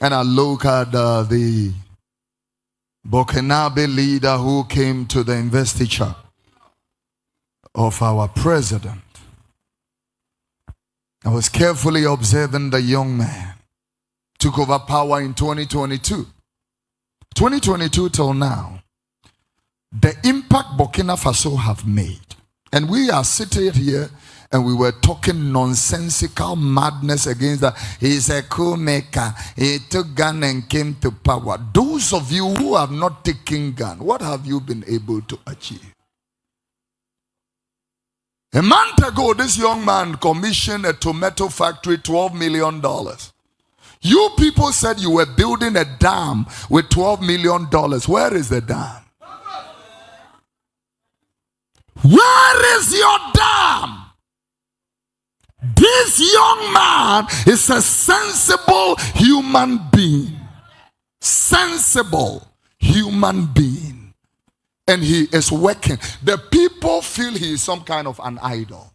And I look at the Burkinabe leader who came to the investiture of our president. I was carefully observing the young man. Took over power in 2022. 2022 till now. The impact Burkina Faso have made. And we are sitting here and we were talking nonsensical madness against that. He's a coup maker. He took gun and came to power. Those of you who have not taken gun, what have you been able to achieve? A month ago, this young man commissioned a tomato factory, $12 million. You people said you were building a dam with $12 million. Where is the dam? Where is your dam? This young man is a sensible human being. Sensible human being. And he is working. The people feel he is some kind of an idol.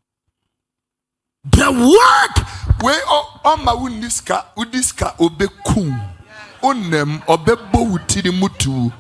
The work where on my uniska obekum onem obebo utiri mutu.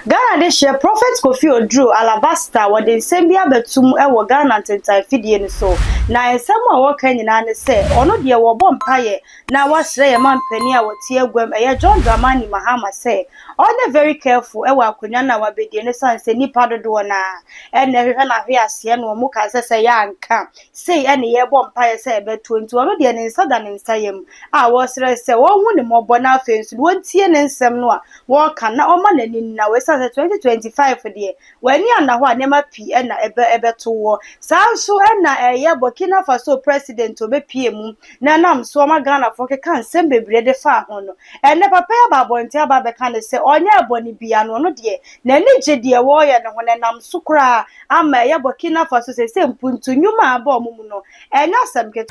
Ghana de share Prophet Kofi Oduro Alabasta what the same bia betum e wo Ghana tentai fidie ni so na ensem a wo kan nyina ne se ono de wo bom paye na wasre ye man pani a wotie agwam e John Dramani Mahama say all very careful e wa akonya na wabedie ne sanse nipa dodo na e na hwe na hwe ase no mo ka se ya anka say e ne ye bom paye se e betu nti ono de ne nsa da ne nsayem a wo sre se wo hu ne mobo na afensu wo tie ne nsem no a wo kan na o ma na ni na we 2025 for the when you na ho anema pi na ebeto wo sa so na ye Burkina Faso president obepie mu na nam so ma Ghana for ke kan sem bebre de fa ho no ene papa ya babonti aba be kan se onye aboni bia no no de na ni je de wo ye ne ho na nam so kra ama ye Burkina Faso se mpuntu nyuma aba omumu no enya asem ke e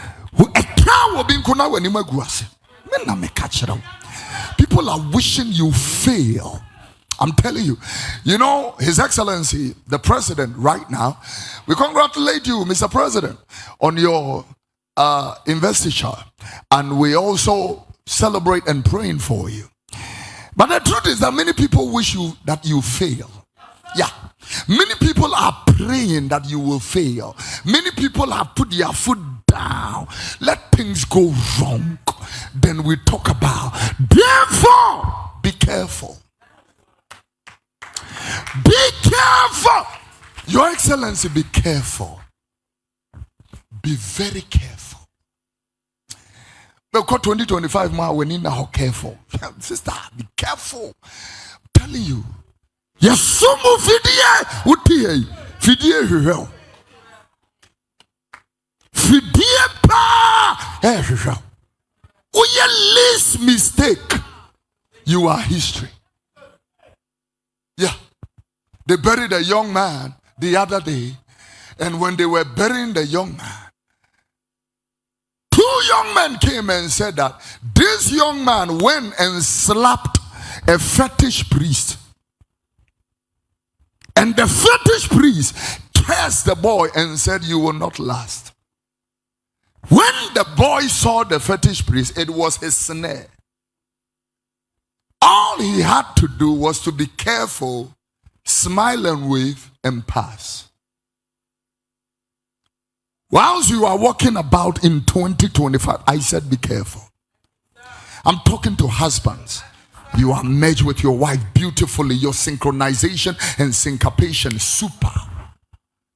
kan wo bi nkuna wani maguase me na me ka kire. People are wishing you fail. I'm telling you, you know, His Excellency, the President right now, we congratulate you, Mr. President, on your investiture. And we also celebrate and praying for you. But the truth is that many people wish you that you fail. Yeah. Many people are praying that you will fail. Many people have put their foot down. Let things go wrong. Then we talk about. Therefore, be careful. Be careful. Your Excellency, be careful. Be very careful. Because 2025 man, we need now careful. Sister, be careful. I'm telling you. Yes, some fidie utie fidie hwehwe. Fidie pa hwehwe. Your least mistake, you are history. Yeah. They buried a young man the other day, and when they were burying the young man, two young men came and said that this young man went and slapped a fetish priest. And the fetish priest cursed the boy and said, "You will not last." When the boy saw the fetish priest, it was his snare. All he had to do was to be careful, smile and wave and pass. Whilst you are walking about in 2025, I said be careful. I'm talking to husbands. You are merged with your wife beautifully. Your synchronization and syncopation super.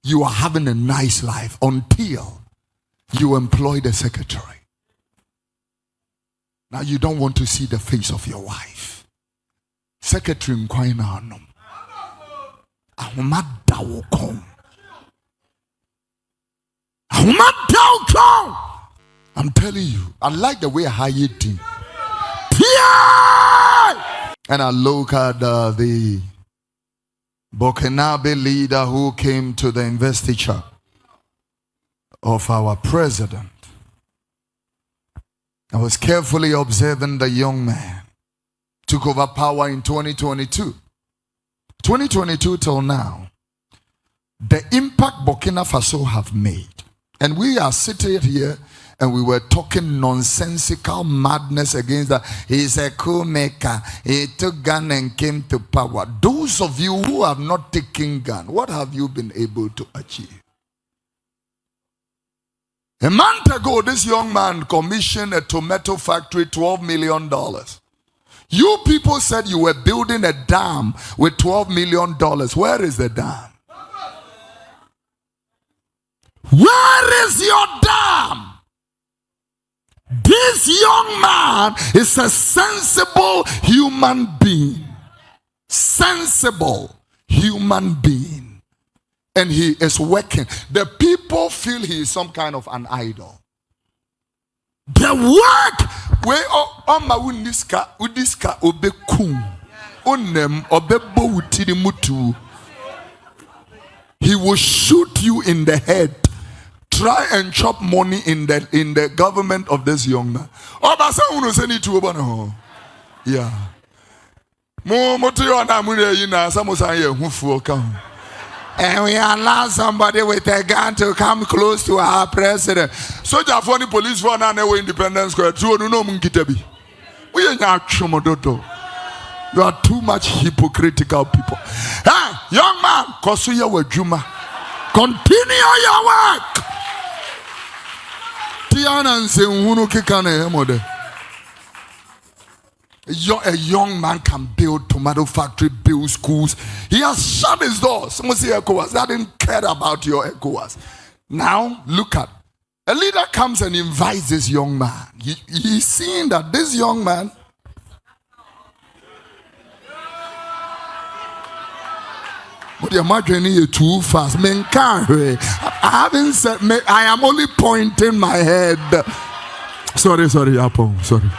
You are having a nice life until you employ the secretary. Now you don't want to see the face of your wife. Secretary Nkwaina I'm telling you, I like the way I hire it. And I look at the Burkinabe leader who came to the investiture of our president. I was carefully observing the young man. Took over power in 2022. 2022 till now. The impact Burkina Faso have made. And we are seated here and we were talking nonsensical madness against that. He's a coup maker. He took gun and came to power. Those of you who have not taken gun, what have you been able to achieve? A month ago, this young man commissioned a tomato factory, $12 million. You people said you were building a dam with $12 million. Where is the dam? Where is your dam? This young man is a sensible human being. Sensible human being. And he is working. The people feel he is some kind of an idol. The work where oma uniska obekum onem obebo wutiri mutu. He will shoot you in the head. Try and chop money in the government of this young man. Obasa unu seni tu obana. Yeah. Mo motiyo na mune yina samosa ye hufu oka. And we allow somebody with a gun to come close to our president. Soldier for the police for an independence square. You are too much hypocritical people. Hey, young man, Kosuya Wajuma. Continue your work. Tiana and Sehunu Kikane mode. A young man can build tomato factory, build schools. He has shut his doors. Someone say ECOWAS. I didn't care about your ECOWAS. Now, look at. A leader comes and invites this young man. He's seeing that this young man. But you're imagining you too fast. I haven't said, I am only pointing my head. Sorry, Apple. Sorry.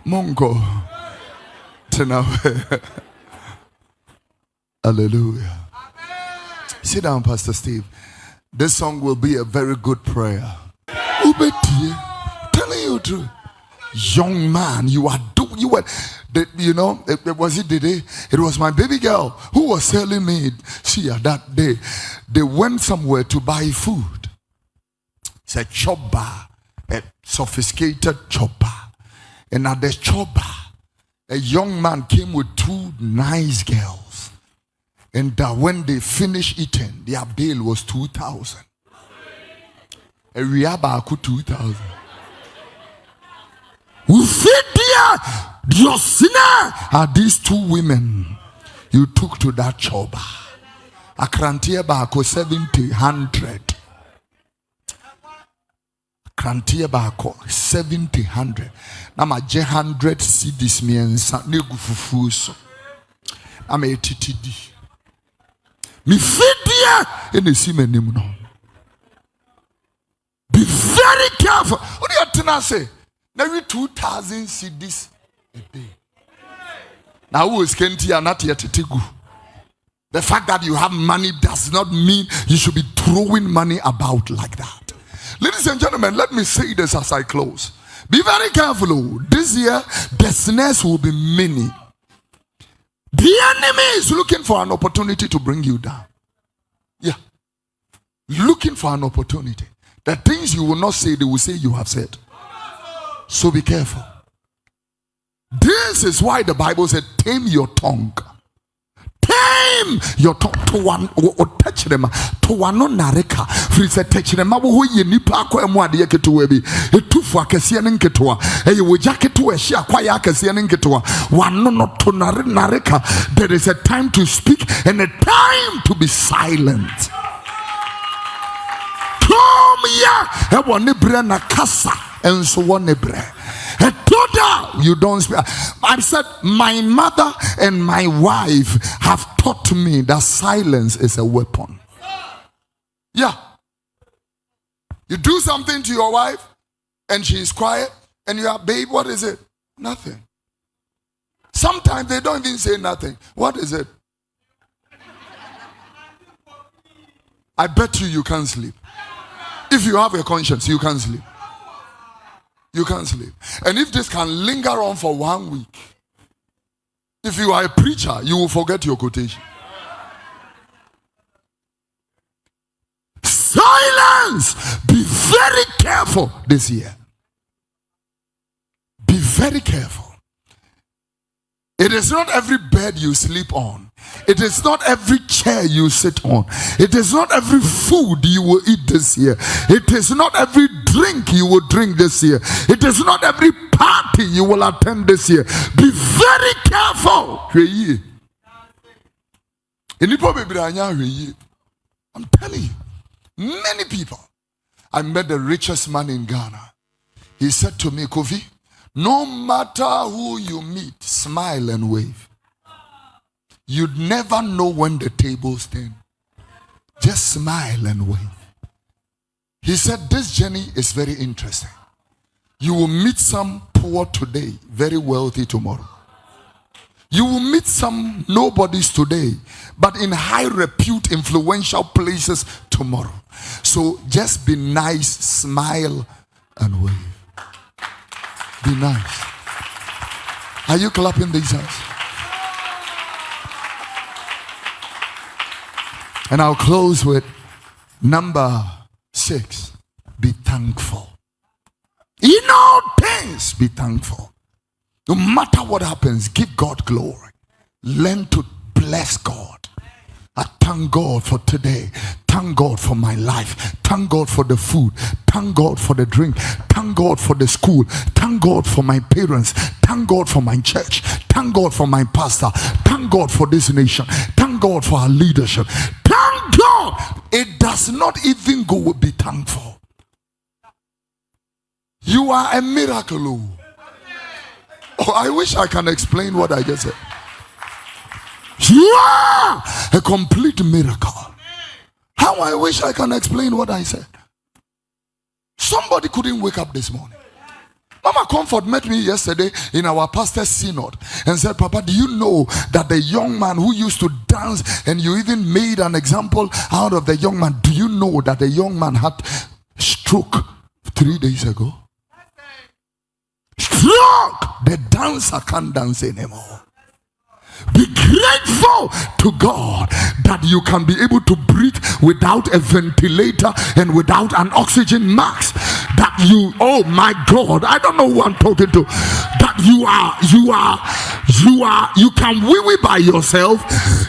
Mongo. Hallelujah. Sit down, Pastor Steve. This song will be a very good prayer. Telling you true. Young man, it was my baby girl who was telling me, see, that day, they went somewhere to buy food. It's a chop bar, a sophisticated chop bar. And at the chop bar, a young man came with two nice girls. And when they finished eating, their bill was 2,000. A riaba 2,000. Your sinner are these two women you took to that chop bar. A krantia bako 70, 100. Krantia bako 70, 100. Nama 100 cedis me and negu fufu so. I'm a TTD. Me fedia in the semen. Be very careful. What do you have to say? Now 2,000 cedis a day. Now who is Kentia not yet tigu? The fact that you have money does not mean you should be throwing money about like that. Ladies and gentlemen, let me say this as I close. Be very careful. This year, the snares will be many. The enemy is looking for an opportunity to bring you down. Yeah. Looking for an opportunity. The things you will not say, they will say you have said. So be careful. This is why the Bible said, tame your tongue. Tame your tongue to one or touch them to one on nareka. Free said, touch them. Who ye nipa ko emu ade yake to webi. A tufu akesi aninketua. A you jacket to a share kwaya akesi aninketua. One no to nareka. There is a time to speak and a time to be silent. Come ya. Ewa nebre na kasa. And so one nebre. You don't speak. I said, my mother and my wife have taught me that silence is a weapon. Yeah. You do something to your wife and she is quiet and you are, babe, what is it? Nothing. Sometimes they don't even say nothing. What is it? I bet you can't sleep. If you have a conscience, you can't sleep. You can't sleep. And if this can linger on for 1 week, If you are a preacher, you will forget your quotation. Silence! Be very careful this year. Be very careful. It is not every bed you sleep on. It is not every chair you sit on. It is not every food you will eat this year. It is not every drink you will drink this year. It is not every party you will attend this year. Be very careful. I'm telling you, many people. I met the richest man in Ghana. He said to me, Kofi, no matter who you meet, smile and wave. You'd never know when the tables turn. Just smile and wave. He said, this journey is very interesting. You will meet some poor today, very wealthy tomorrow. You will meet some nobodies today, but in high repute, influential places tomorrow. So just be nice, smile and wave. Be nice. Are you clapping these hands? And I'll close with number 6. Be thankful. In all things, be thankful. No matter what happens, give God glory. Learn to bless God. I thank God for today. Thank God for my life. Thank God for the food. Thank God for the drink. Thank God for the school. Thank God for my parents. Thank God for my church. Thank God for my pastor. Thank God for this nation. Thank God for our leadership. Thank God. It does not even go with be thankful. You are a miracle. Oh, I wish I can explain what I just said. You are a complete miracle. How I wish I can explain what I said. Somebody couldn't wake up this morning. Mama Comfort met me yesterday in our pastor's synod and said, Papa, do you know that the young man who used to dance, and you even made an example out of the young man, do you know that the young man had stroke 3 days ago? Stroke! The dancer can't dance anymore. Be grateful to God that you can be able to breathe without a ventilator and without an oxygen mask. That you, oh my God, I don't know who I'm talking to. That you can wee-wee by yourself.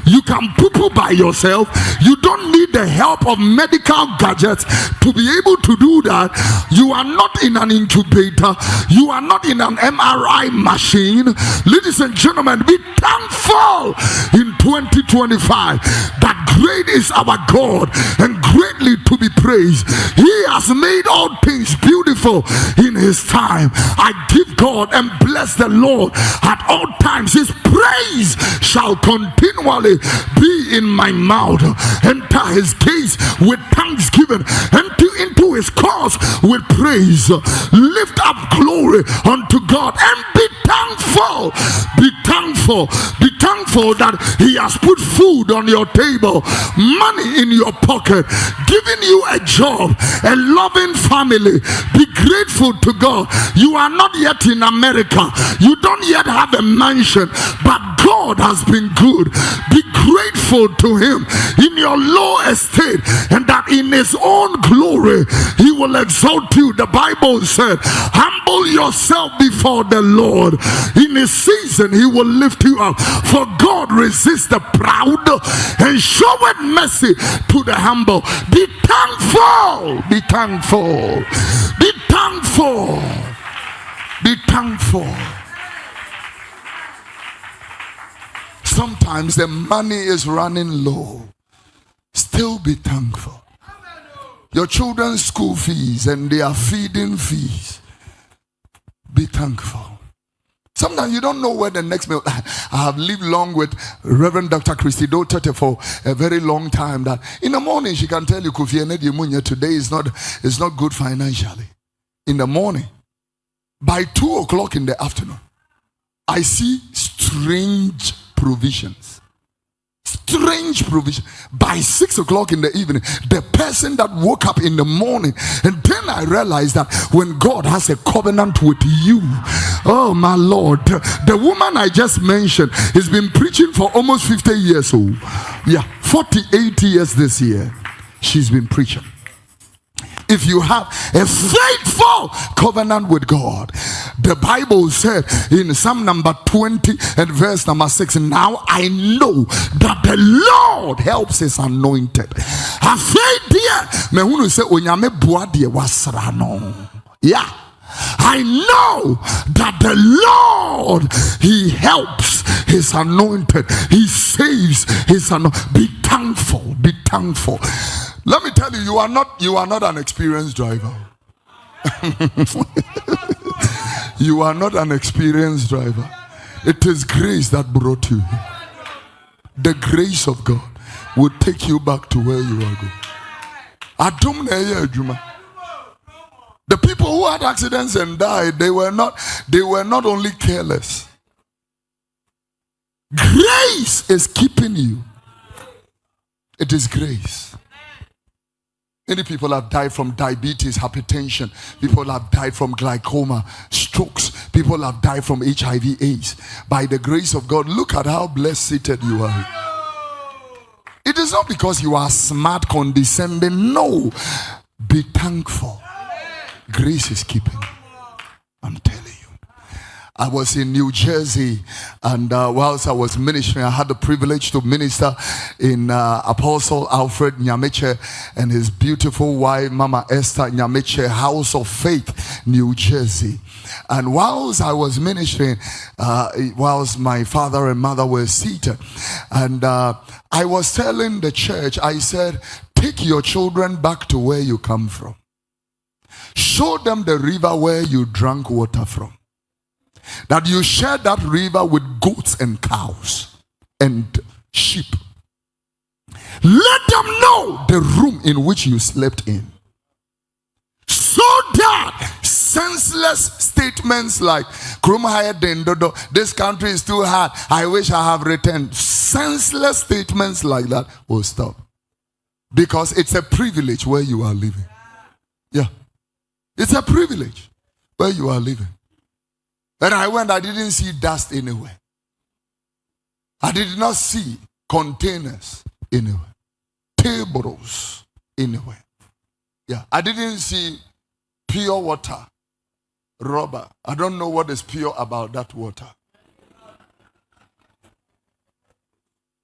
You can poo-poo by yourself. You don't need the help of medical gadgets to be able to do that. You are not in an incubator. You are not in an MRI machine. Ladies and gentlemen, be thankful in 2025 that great is our God and greatly to be praised. He has made all things beautiful in his time. I give God and bless the Lord at all times. His praise shall continually be in my mouth. Enter his gates with thanksgiving, enter into his courts with praise. Lift up glory unto God and be thankful. Be thankful. Be thankful that he has put food on your table, money in your pocket, giving you a job, a loving family. Be grateful to God. You are not yet in America. You don't yet have a mansion, but God has been good. Be grateful to him in your low estate, and that in his own glory he will exalt you. The Bible said, humble yourself before the Lord. In his season he will lift you up. For God resists the proud and showeth mercy to the humble. Be thankful. Be thankful. Be thankful. Be thankful. Sometimes the money is running low. Still be thankful. Your children's school fees and their feeding fees. Be thankful. Sometimes you don't know where the next meal. I have lived long with Reverend Dr. Christy Dote for a very long time. That in the morning she can tell you, Kofi, today is not good financially. In the morning, by 2 o'clock in the afternoon, I see strange provisions. Strange provision. By 6 o'clock in the evening, the person that woke up in the morning, and then I realized that when God has a covenant with you, Oh my Lord. The woman I just mentioned has been preaching for almost 50 years old. Yeah, 48 years this year. She's been preaching. If you have a faithful covenant with God, the Bible said in Psalm number 20 and verse number 6, now I know that the Lord helps his anointed. Yeah, I know that the Lord, he helps his anointed, he saves his anointed. Be thankful, be thankful. Let me tell you, you are not an experienced driver. You are not an experienced driver. It is grace that brought you here. The grace of God will take you back to where you are going. The people who had accidents and died, they were not only careless. Grace is keeping you. It is grace. Many people have died from diabetes, hypertension. People have died from glaucoma, strokes. People have died from HIV, AIDS. By the grace of God, look at how blessed you are. It is not because you are smart, condescending. No. Be thankful. Grace is keeping you. I'm telling you. I was in New Jersey, and whilst I was ministering, I had the privilege to minister in Apostle Alfred Nyameche and his beautiful wife, Mama Esther Nyameche, House of Faith, New Jersey. And whilst I was ministering, whilst my father and mother were seated, and I was telling the church, I said, take your children back to where you come from. Show them the river where you drank water from. That you share that river with goats and cows and sheep. Let them know the room in which you slept in. So that senseless statements like this country is too hard, I wish I have returned. Senseless statements like that will stop. Because it's a privilege where you are living. Yeah. It's a privilege where you are living. When I went, I didn't see dust anywhere. I did not see containers anywhere. Tables anywhere. Yeah, I didn't see pure water. Rubber. I don't know what is pure about that water.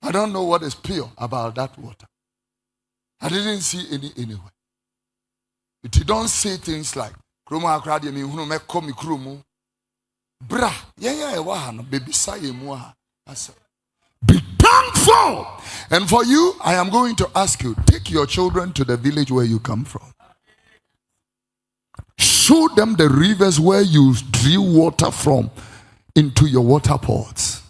I don't know what is pure about that water. I didn't see any anywhere. If you don't say things like, Bra, baby, be thankful. And for you, I am going to ask you, take your children to the village where you come from. Show them the rivers where you drew water from into your water pots.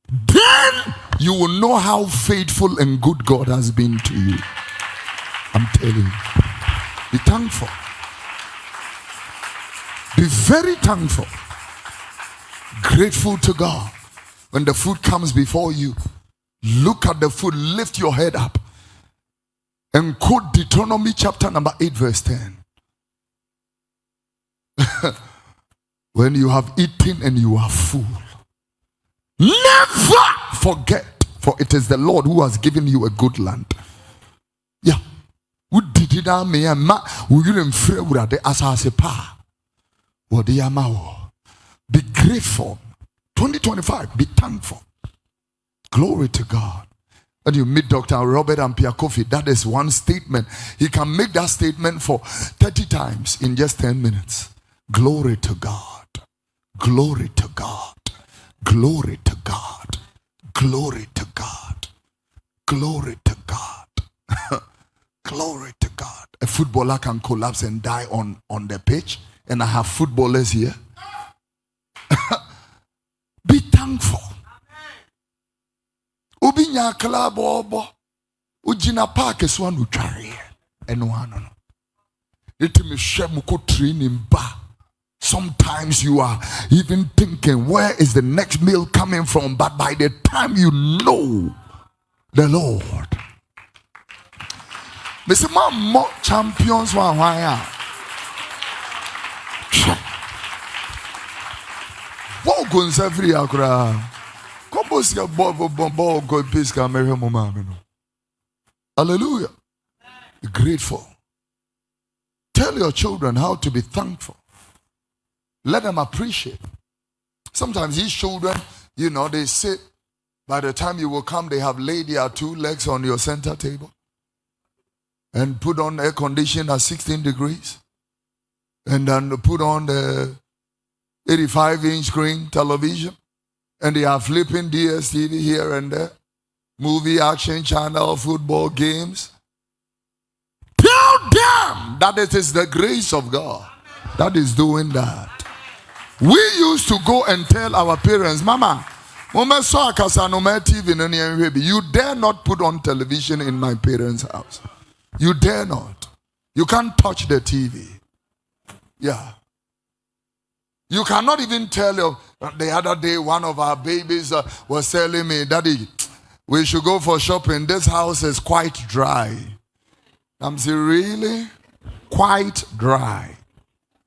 Then you will know how faithful and good God has been to you. I'm telling you. Be thankful. Be very thankful. Grateful to God. When the food comes before you, look at the food, lift your head up and quote Deuteronomy chapter number 8 verse 10. When you have eaten and you are full, never forget, for it is the Lord who has given you a good land. Yeah. Be grateful. 2025, be thankful. Glory to God. When you meet Dr. Robert and Kofi, that is one statement. He can make that statement for 30 times in just 10 minutes. Glory to God. Glory to God. Glory to God. Glory to God. Glory to God. Glory to God. A footballer can collapse and die on the pitch, and I have footballers here. Be thankful. Ubinya club obo ujina park swan utware eno ano no. Etimi hwe muko training ba. Sometimes you are even thinking, where is the next meal coming from? But by the time you know the Lord, Mr. More champions one why What goes every akra? Compose your ball go pisca marry mama. Hallelujah. Be grateful. Tell your children how to be thankful. Let them appreciate. Sometimes these children, they sit. By the time you will come, they have laid their 2 legs on your center table and put on air conditioning at 16 degrees. And then put on the 85-inch screen television. And they are flipping DSTV here and there. Movie, action channel, football games. Tell them that it is the grace of God that is doing that. We used to go and tell our parents, Mama, TV, you dare not put on television in my parents' house. You dare not. You can't touch the TV. Yeah. You cannot even tell your... The other day, one of our babies was telling me, Daddy, we should go for shopping. This house is quite dry. I'm saying, really? Quite dry.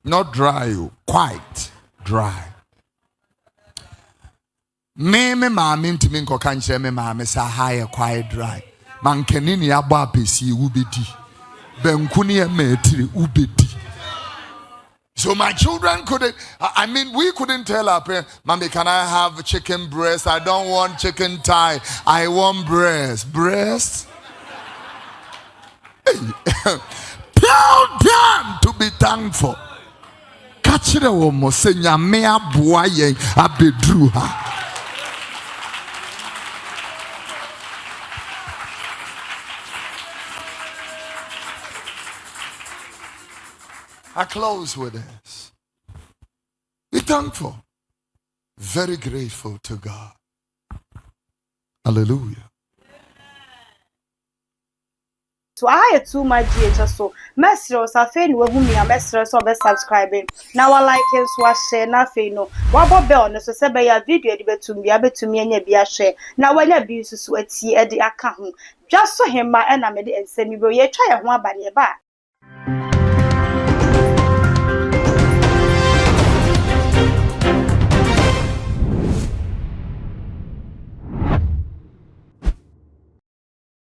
Not dry, quite dry. Me mama to me kanche me mama say high quite dry. Man kenini aba pesi ubedi. Benkuni e metri ubedi. So my children couldn't, we couldn't tell our parents, Mommy, can I have chicken breast? I don't want chicken thigh. I want breast. Breast? Hey. Tell them to be thankful. Catch the woman, say, Nyamea buaye abedruha. I close with this. Be thankful. Very grateful to God. Hallelujah. So I had too much GHS so messers are fain with whom your messers or subscribing. Now I like him so I share nothing no. What bell no so say by a video to me and be a share. Now when you abuse sweaty at the account. Just so him my enemy and send me try a one by your back.